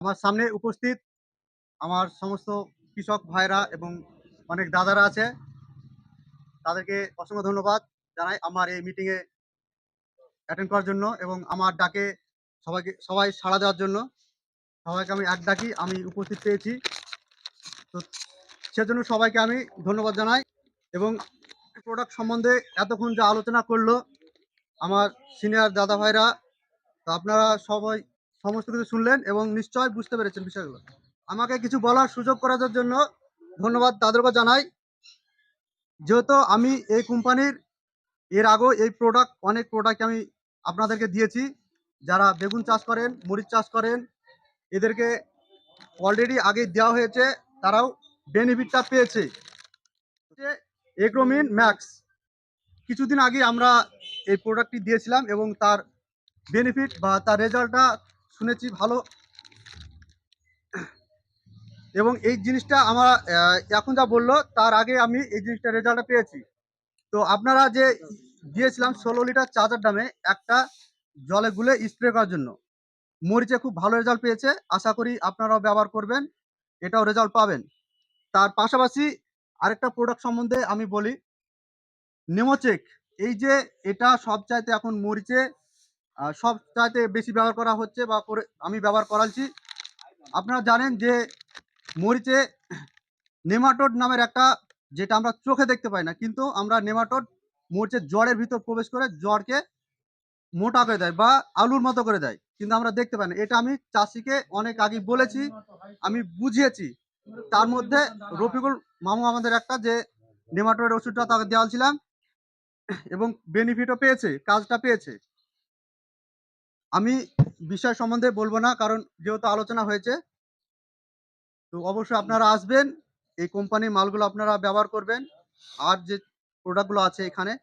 আমার সামনে উপস্থিত আমার সমস্ত কৃষক ভাইরা এবং অনেক দাদারা আছে, তাদেরকে অসংখ্য ধন্যবাদ জানাই আমার এই মিটিংয়ে অ্যাটেন্ড করার জন্য এবং আমার ডাকে সবাই সাড়া দেওয়ার জন্য। সবাইকে আমি এক ডাকি আমি উপস্থিত পেয়েছি, তো সেজন্য সবাইকে আমি ধন্যবাদ জানাই। এবং প্রোডাক্ট সম্বন্ধে এতক্ষণ যা আলোচনা করলো আমার সিনিয়র দাদা ভাইরা, তো আপনারা সবাই সমস্ত কিছু শুনলেন এবং নিশ্চয় বুঝতে পেরেছেন বিষয়গুলো। আমাকে কিছু বলার সুযোগ করে দেওয়ার জন্য ধন্যবাদ তাদেরকে জানাই। যেহেতু আমি এই কোম্পানির এর আগেও অনেক প্রোডাক্ট আমি আপনাদেরকে দিয়েছি। যারা বেগুন চাষ করেন, মরিচ চাষ করেন, এদেরকে অলরেডি আগে দেওয়া হয়েছে, তারাও বেনিফিটটা পেয়েছে। এগ্রোমিন ম্যাক্স কিছুদিন আগে আমরা এই প্রোডাক্টটি দিয়েছিলাম এবং তার বেনিফিট বা তার রেজাল্টটা শুনেছি ভালো। এবং এই জিনিসটা আমার এখন যা বললো তার আগে আমি এই জিনিসটা রেজাল্টটা পেয়েছি। তো আপনারা যে দিয়েছিলাম 16 লিটার চার্জার দামে একটা জলে গুলে স্প্রে করার জন্য, মরিচে খুব ভালো রেজাল্ট পেয়েছে। আশা করি আপনারাও ব্যবহার করবেন, এটাও রেজাল্ট পাবেন। তার পাশাপাশি আরেকটা প্রোডাক্ট সম্বন্ধে আমি বলি, নেমোচেক। এই যে এটা সবচাইতে এখন মরিচে সবচাইতে বেশি ব্যবহার করা হচ্ছে বা করে আমি ব্যবহার করাচ্ছি। আপনারা জানেন যে মরিচে নেমাটোড নামের একটা, যেটা আমরা চোখে দেখতে পাই না, কিন্তু আমরা নেমাটোড মরিচের জড়ের ভিতর প্রবেশ করে জড়কে মোটা করে দেয় বা আলুর মতো করে দেয়, কিন্তু আমরা দেখতে পাই না। এটা আমি চাষিকে অনেক আগে বলেছি, আমি বুঝিয়েছি। তার মধ্যে রফিকুল মামু আমাদের একটা যে নেমাটোডের ওষুধটা তাকে দেওয়ালছিলাম এবং বেনিফিটও পেয়েছে, কাজটা পেয়েছে। আমি বিষয় সম্বন্ধে বলবো না, কারণ যেহেতু আলোচনা হয়েছে। তো অবশ্যই আপনারা আসবেন, এই কোম্পানির মালগুলো আপনারা ব্যবহার করবেন, আর যে প্রোডাক্টগুলো আছে এখানে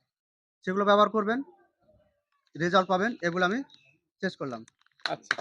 সেগুলো ব্যবহার করবেন, রেজাল্ট পাবেন। এগুলো আমি শেষ করলাম। আচ্ছা।